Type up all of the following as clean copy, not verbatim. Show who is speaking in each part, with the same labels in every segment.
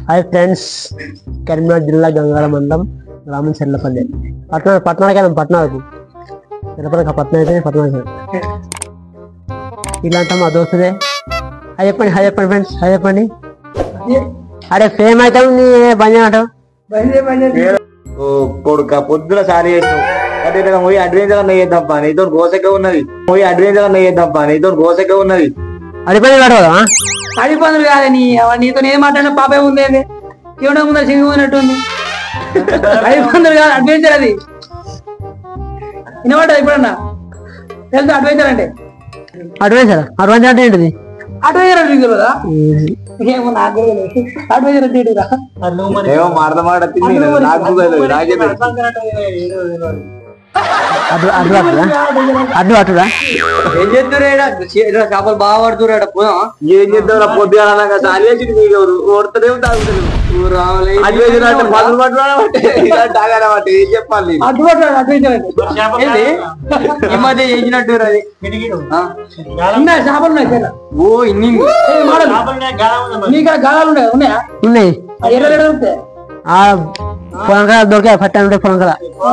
Speaker 1: Hi friends, Karimnagar జిల్లా గంగాల మండలం గ్రామం చెర్లపల్లి. పట్టణానికి వెళ్ళాం. పట్టణాలకు చెర్లపల్లి పట్టణం అయితే పట్టణానికి ఇలాంటి మా దోస్తులే. హాయ్ చెప్పండి ఫ్రెండ్స్, హాయ్ చెప్పండి. అరే ఫేమ్ అవుతాం నీ బంద్ అంటావు
Speaker 2: కొడుక పొద్దున సారి చేస్తాం పోయి అడ్వెంచర్ అన్న చేద్దాంపా నీతో గోసెక్క ఉన్నది.
Speaker 1: అడిపోయి కట్టవా?
Speaker 3: అడిపోదులు కాదని నీతో ఏం మాట్లాడినా పాపే ఉంది. శివుడు ముందర సింగం ఉన్నట్టుంది. అడిపోదులు కాదు, అడ్వెంచర్ అది. వినబడ్డా ఇప్పుడన్నా? తెలుసు అడ్వెంచర్ అంటే?
Speaker 1: అడ్వెంచర్ అంటే ఏంటిది?
Speaker 3: అడ్వెంచర్ అంటే కదా ఏమో నాకు అడ్వెంచర్ అంటే
Speaker 1: అడ్డు అటురా
Speaker 2: ఏం చేస్తురా? చేపలు బాగా పడుతురా. ఏం చేద్దాం పొద్దుగా ఏం చెప్పాలి? ఈ మధ్య చేసినట్టు అది
Speaker 3: చేపలు ఉన్నాయి.
Speaker 2: ఓ ఇన్ని
Speaker 3: గాలాలు ఉన్నాయా?
Speaker 1: ఉన్నాయి.
Speaker 3: ఎర్ర
Speaker 1: పొలంకాయ దొరికాయి. పట్టాను ఉంటే పొలంకాయ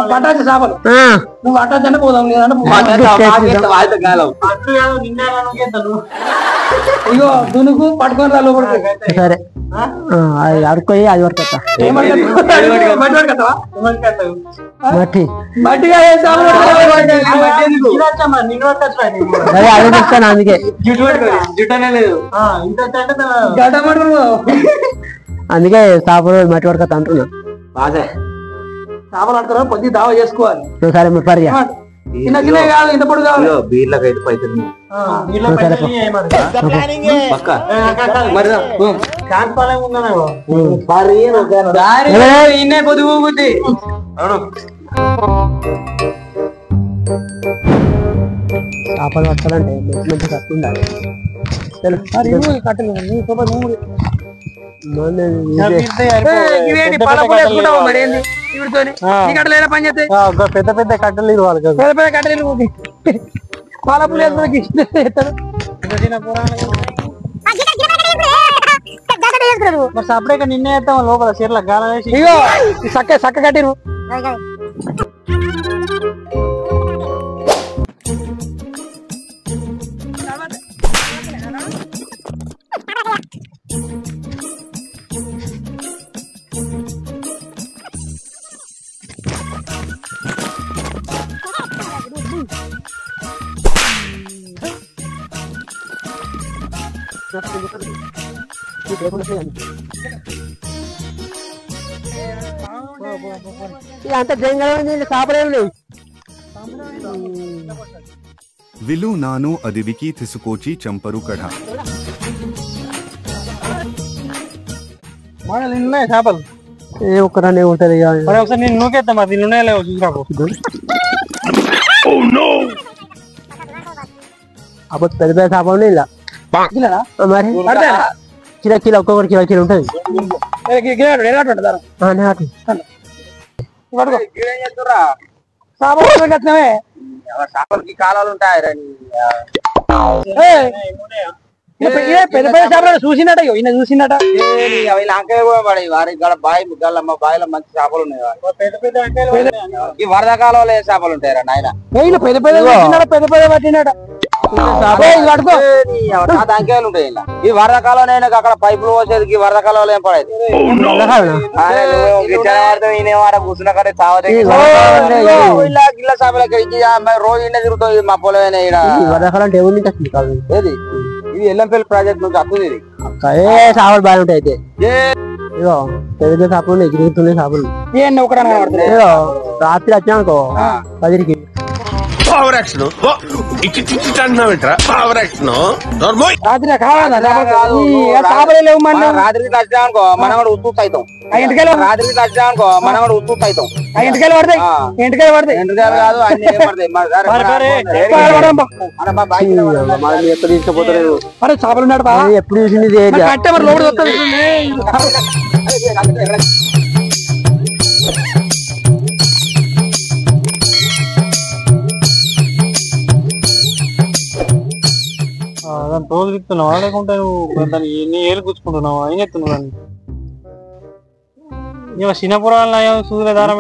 Speaker 3: పట్టాచి చేపలు. నువ్వు పట్టాచంటే పోదాం. ఇగో దునుకు పట్టుకొని రా లోపలికి.
Speaker 1: సరే అడుకోయి అది వరకు మట్టి
Speaker 3: మట్టిగా
Speaker 1: అదే చెప్తాను. అందుకే అందుకే చేపలు మట్టి వరకు అంటున్నా.
Speaker 3: చేపలు అంటారా? పొద్దు దావా చేసుకోవాలి.
Speaker 1: సరే మరి
Speaker 3: చిన్న చిన్న కాదు, ఇంత పొడి కావాలి.
Speaker 2: బీర్లకైతే పైసలు పొద్దు ఊగుద్ది.
Speaker 1: చేపలు పట్టాలంటే మంచి కట్టు ఉండాలి.
Speaker 3: కట్టలు
Speaker 1: పెద్ద పెద్ద కట్టెలు ఇవ్వాలి.
Speaker 3: పాలపులు
Speaker 1: సపరేట్ నిన్నే వేస్తాం లోపల చీరల గాలం వేసి.
Speaker 3: ఇగో సక్క కట్టిరు.
Speaker 1: అంత జంగలం చేపలేం లేవు.
Speaker 4: విలు నాను అదివికి తీసుకొచ్చి చంపరు కఢ.
Speaker 3: నిన్నున్నాయి చేపలు.
Speaker 1: ఏ ఒక్కరానే ఉంటది.
Speaker 3: ఒకసారి నేను నూకేద్దాం. అది నిన్నే లేవు చూసాకు.
Speaker 1: అప్పుడు పెద్ద పెద్ద చేపలు ఇలా మరి కిలో కిలో ఒక్కొక్కటి కిలో కిలో ఉంటది.
Speaker 2: చేపలకి కాలాలు ఉంటాయి.
Speaker 3: పెద్ద పెద్ద చేపలు చూసినట్ట ఈయన చూసినట్ట.
Speaker 2: వారి బాయిలో మంచి చేపలు ఉన్నాయి. ఈ వరద కాలంలో ఏ చేపలు ఉంటాయరా నాయన?
Speaker 3: పెద్ద పెద్ద పెద్ద పెద్ద పట్టినట.
Speaker 2: అంకెలు ఉంటాయి. ఈ వరద కాలంలో అక్కడ పైపులు పోసేది. ఈ వరద కాలంలో ఏం పడేది? కూర్చున్న కడే గిల్ల చేపలకి రోజు ఇండే తిరుగుతుంది మా పొలం. ఏది ఇది ఎల్లంపల్లి ప్రాజెక్ట్ నుంచి అత్తుంది.
Speaker 1: చేపలు బాగా ఉంటాయి. అయితే ఇదో పెద్ద చేపలు ఎగురుతున్నాయి. చేపలు రాత్రి వచ్చానుకో 10కి.
Speaker 2: రాత్రికి తచ్చానుకో మనం కూడా ఉత్తు అవుతాం. రాత్రికి తచ్చానుకో మనం కూడా ఉత్తు అవుతాం.
Speaker 3: ఇంటికాయలు పడతాయి.
Speaker 2: ఎంటుకాయలు కాదు అన్ని ఎక్కడ తీసుకుపోతారు.
Speaker 1: చేపలు ఎప్పుడు చూసింది
Speaker 3: రోజు ఇస్తున్నావా లేకుంటే నువ్వు దాన్ని నీ ఏలు కూర్చుకుంటున్నావా? ఏం చెప్తున్నావు?
Speaker 1: చిన్నపురాలు సూదుల దారం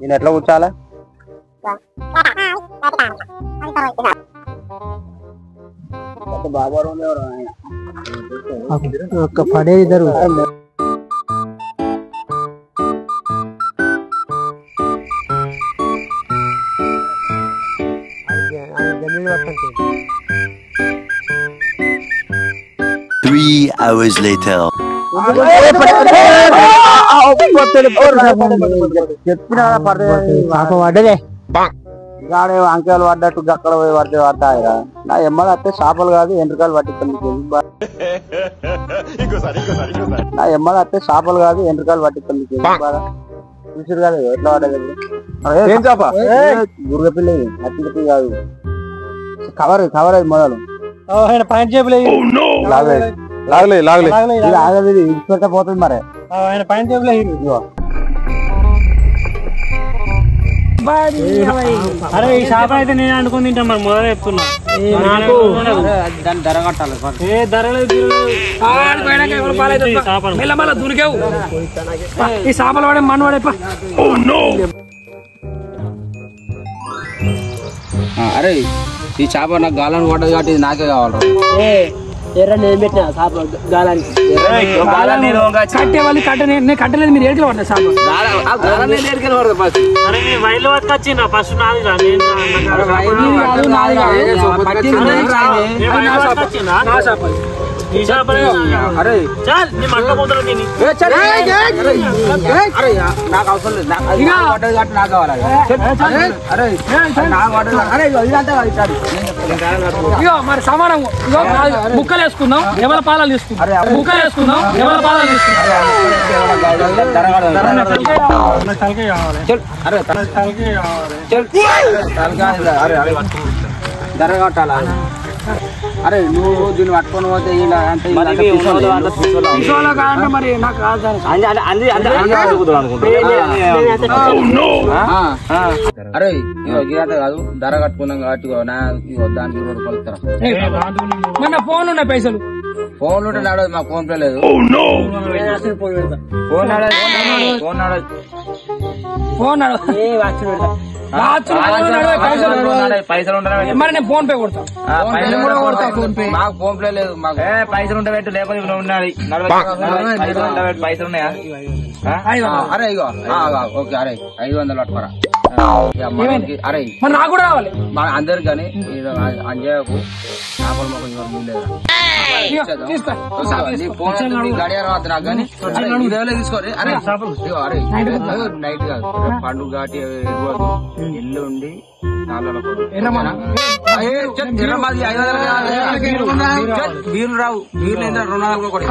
Speaker 2: నేను ఎట్లా కూర్చోాలా బాబా
Speaker 1: ఒక పడే ఇద్దరు
Speaker 5: Three hours later.
Speaker 2: చెప్పినా
Speaker 1: పడ్డదే
Speaker 2: గాడే అంకెలు పడ్డట్టు అక్కడ పోయి పడితే పడతాయిరా నా ఎమ్మలు వస్తే చేపలు కాదు ఎండ్రకాయలు పట్టిస్తాను నా ఎమ్మలు వస్తే చేపలు కాదు ఎండ్రకాయలు పట్టిస్తాను చూసారు కాదు ఎట్లా పడ్డది గుర్గ పిల్ల అట్టి కాదు కవర్ కవర్ అది మొదలు
Speaker 1: పాయింట్
Speaker 2: ఆగలేదు ఇడిచిపెడితే పోతుంది మరి
Speaker 1: ఆయన పాయింట్ టేబుల్ అరే ఈ షాప్ అయితే నేను అనుకుని తింటా మరి మొదలు చెప్తున్నా
Speaker 2: దాని ధర కట్టాలి
Speaker 1: ఏ ధరలేదు
Speaker 3: దునికేవు ఈ చేపలు వాడే మన్ను వాడే
Speaker 2: అరే ఈ చేప నాకు గాలం పడ్డది కాబట్టి ఇది నాకే కావాలి
Speaker 1: ఎర్ర నేను పెట్టిన చేప గాలానికి
Speaker 3: కట్టే వాళ్ళు నేను కట్టలేదు మీరు ఏడుకెళ్ళి పడతా
Speaker 1: వైర్లు పట్టుకొచ్చిందా ఫస్ట్ నాది
Speaker 2: నాకు అవసరం లేదు నాకు కావాలి
Speaker 3: మరి సమానం ముక్కలు వేసుకుందాం ఎవరి పాలాలు తీసుకుందాం ముక్కలు వేసుకుందాం ఎవరి పాలాలు
Speaker 2: ధర కట్టాలా అరే నువ్వు దీన్ని పట్టుకొని పోతే
Speaker 3: మరి నాకు
Speaker 2: అరే గిరాట కాదు ధర కట్టుకున్నాం కాబట్టి దానికి 20 రూపాయలు ఇస్తారా
Speaker 3: మన ఫోన్ ఉన్నాయి పైసలు
Speaker 2: ఫోన్ ఉంటే నడదు మాకు ఫోన్ పే లేదు
Speaker 3: ఫోన్
Speaker 2: పైసలు
Speaker 3: మరి నేను ఫోన్ పే కొడతా
Speaker 2: మాకు ఫోన్ పే లేదు మాకు పైసలు ఉంటే పెట్టు లేకపోతే ఉన్నది పైసలు ఉన్నాయా అరే ఇగో ఓకే అరే 500 పట్టుకోరా అరే
Speaker 3: మరి నాకు కూడా రావాలి
Speaker 2: అందరికి కానీ అంజయ్యకు చేపల మొక్క గడియారం వద్దు నాకు కానీ తీసుకోండి అరే అరే నైట్ కాదు పండుగ ఘాటి ఎల్లుండి బీర్లు రావు బీర్లు ఏంటంటే 200 కూడా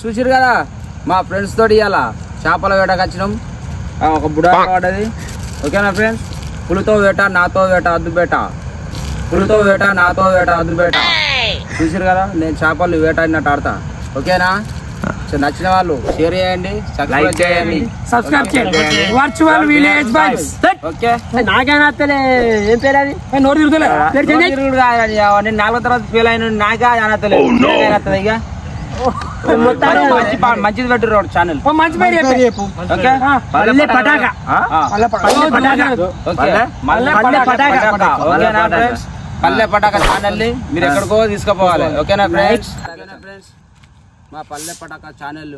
Speaker 2: చూసిరు కదా మా ఫ్రెండ్స్ తోటి ఇవాళ చేపల వేటకు వచ్చినాం ఒక బుడా పడ్డది ఓకేనా ఫ్రెండ్స్ పులితో వేట నాతో వేట అద్దు బేట పులితో వేట నాతో వేట అద్దు బేట చూసిరు కదా నేను చేపలు వేటాడినట్టు ఆడతా ఓకేనా నచ్చిన వాళ్ళు షేర్ చేయండి
Speaker 3: సబ్స్క్రైబ్ చేయండి వర్చువల్ విలేజ్ వైబ్స్
Speaker 2: ఓకే
Speaker 1: నాకేనా ఏం పేరు అది
Speaker 3: నోరు తిరుగుతలే
Speaker 2: నేను 4 తర్వాత ఫెయిల్ అయిన నాకే అనతలేదు ఇక మంచిది పెట్టు రోడ్ ఛానల్
Speaker 3: మంచి పేరు చెప్పు
Speaker 2: ఓకే పల్లె పటాక ఛానల్ ని మీరు ఎక్కడికో తీసుకుపోవాలి ఓకేనా ఫ్రెండ్స్ మా పల్లె పటాక ఛానల్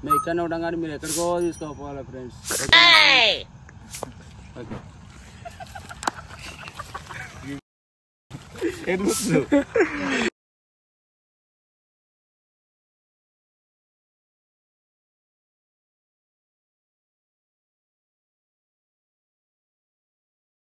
Speaker 2: మేము ఇక్కడనే ఉంటాం కానీ మీరు ఎక్కడికో తీసుకుపోవాలి ఫ్రెండ్స్ ఓకే